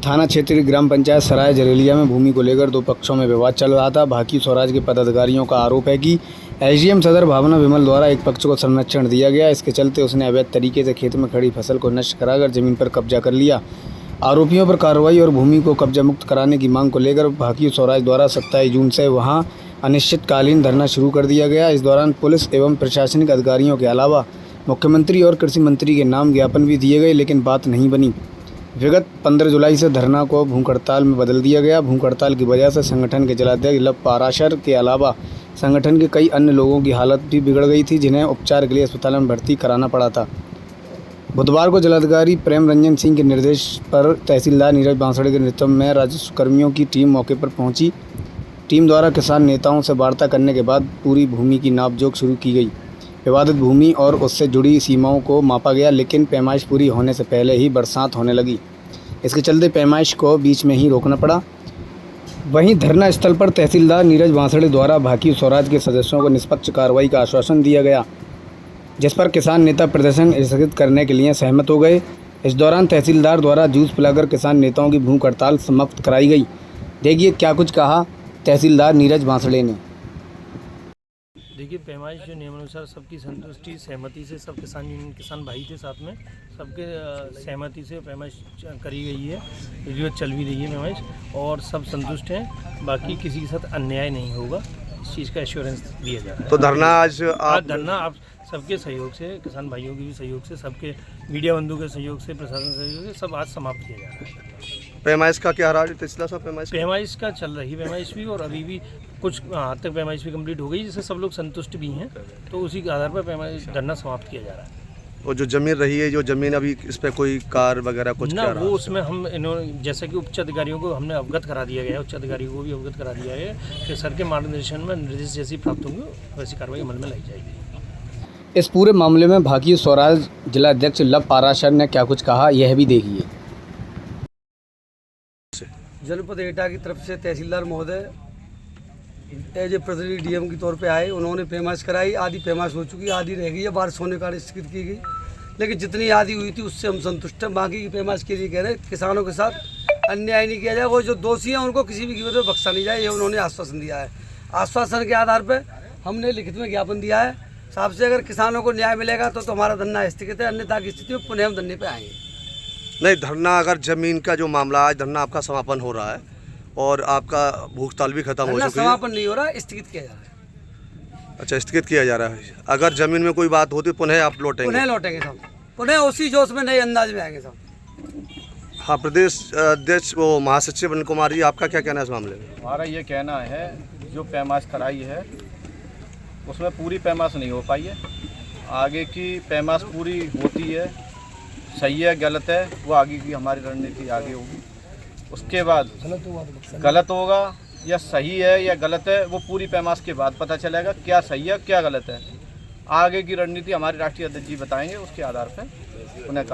थाना क्षेत्र की ग्राम पंचायत सराय जरेलिया में भूमि को लेकर दो पक्षों में विवाद चल रहा था। भाकी स्वराज के पदाधिकारियों का आरोप है कि एसडीएम सदर भावना विमल द्वारा एक पक्ष को संरक्षण दिया गया। इसके चलते उसने अवैध तरीके से खेत में खड़ी फसल को नष्ट कराकर जमीन पर कब्जा कर लिया। आरोपियों पर कार्रवाई और भूमि को कब्जा मुक्त कराने की मांग को लेकर भाकी स्वराज द्वारा 27 जून से वहां अनिश्चितकालीन धरना शुरू कर दिया गया। इस दौरान पुलिस एवं प्रशासनिक अधिकारियों के अलावा मुख्यमंत्री और कृषि मंत्री के नाम ज्ञापन भी दिए गए, लेकिन बात नहीं बनी। विगत 15 जुलाई से धरना को भूख हड़ताल में बदल दिया गया। भूख हड़ताल की वजह से संगठन के जिलाध्यक्ष लव पाराशर के अलावा संगठन के कई अन्य लोगों की हालत भी बिगड़ गई थी, जिन्हें उपचार के लिए अस्पताल में भर्ती कराना पड़ा था। बुधवार को जिलाधिकारी प्रेम रंजन सिंह के निर्देश पर तहसीलदार नीरज बांसड़े के नेतृत्व में राजस्व कर्मियों की टीम मौके पर पहुंची। टीम द्वारा किसान नेताओं से वार्ता करने के बाद पूरी भूमि की नापजोख शुरू की गई। विवादित भूमि और उससे जुड़ी सीमाओं को मापा गया, लेकिन पैमाइश पूरी होने से पहले ही बरसात होने लगी। इसके चलते पैमाइश को बीच में ही रोकना पड़ा। वहीं धरना स्थल पर तहसीलदार नीरज बांसड़े द्वारा भाकी स्वराज के सदस्यों को निष्पक्ष कार्रवाई का आश्वासन दिया गया, जिस पर किसान नेता प्रदर्शन स्थगित करने के लिए सहमत हो गए। इस दौरान तहसीलदार द्वारा जूस पिलाकर किसान नेताओं की भूख हड़ताल समाप्त कराई गई। देखिए क्या कुछ कहा तहसीलदार नीरज बांसड़े ने। देखिए, पैमाइश जो नियमानुसार सबकी संतुष्टि सहमति से सब किसान भाई थे साथ में, सबके सहमति से पैमाइश करी गई है, जो चल भी रही है पैमाइश, और सब संतुष्ट हैं। बाकी किसी के साथ अन्याय नहीं होगा, इस चीज़ का एश्योरेंस दिया जा रहा है। तो धरना आज धरना आप सबके सहयोग से, किसान भाइयों के भी सहयोग से, सबके मीडिया बंधु के सहयोग से, प्रशासन सहयोग से सब आज समाप्त किया जा रहा है। पैमाइश का क्या रहा है? पैमाइश का चल रही पैमाइश भी, और अभी भी कुछ हद तक पैमाइश भी कंप्लीट हो गई, जिससे सब लोग संतुष्ट भी हैं। तो उसी के आधार पर पैमाइश धरना समाप्त किया जा रहा है। और जो जमीन रही है, जो जमीन अभी इस पर कोई कार वगैरह कुछ ना, वो उसमें हम जैसे कि उच्च अधिकारियों को हमने अवगत करा दिया गया है, उच्च अधिकारियों को भी अवगत करा दिया है कि सर के मार्गदर्शन में निर्देश जैसी प्राप्त होंगे वैसी कार्रवाई अमल में लाई जाएगी। इस पूरे मामले में भाकी स्वराज जिलाध्यक्ष लव पाराशर ने क्या कुछ कहा, यह भी देखिए। जनपद एटा की तरफ से तहसीलदार महोदय एज ए प्रतिनिधि डीएम के तौर पे आए। उन्होंने पैमाइश कराई, आधी पैमाइश हो चुकी, आधी रह गई है, बारिश होने का स्थगित की गई, लेकिन जितनी आधी हुई थी उससे हम संतुष्ट हैं। बाकी की पैमाइश के लिए कह रहे हैं किसानों के साथ अन्याय नहीं किया जाए, वो जो दोषी हैं उनको किसी भी कीमत पर बख्शा नहीं जाए, ये उन्होंने आश्वासन दिया है। आश्वासन के आधार पर हमने लिखित में ज्ञापन दिया है साहब से, अगर किसानों को न्याय मिलेगा तो हमारा धरना स्थगित है, अन्यथा की स्थिति में पुनः हम धरने पर आएंगे। नहीं, धरना अगर जमीन का जो मामला आज धरना आपका समापन हो रहा है और आपका भूख हड़ताल भी खत्म हो चुकी है। समापन नहीं हो रहा, स्थगित किया जा रहा है। अच्छा, स्थगित किया जा रहा है। अगर जमीन में कोई बात होती पुनः आप लौटेंगे? पुनः लौटेंगे साहब, पुनः उसी जोश में नए अंदाज में आएंगे साहब। हाँ, प्रदेश अध्यक्ष वो महासचिव अनिल कुमार जी, आपका क्या कहना है इस मामले में? हमारा ये कहना है, जो पैमाइश कराई है उसमें पूरी पैमाइश नहीं हो पाई है। आगे की पैमाइश पूरी होती है, सही है गलत है वो आगे की हमारी रणनीति आगे होगी। उसके बाद गलत होगा या सही है या गलत है वो पूरी पैमाइश के बाद पता चलेगा, क्या सही है क्या गलत है। आगे की रणनीति हमारे राष्ट्रीय अध्यक्ष जी बताएंगे, उसके आधार पर उन्हें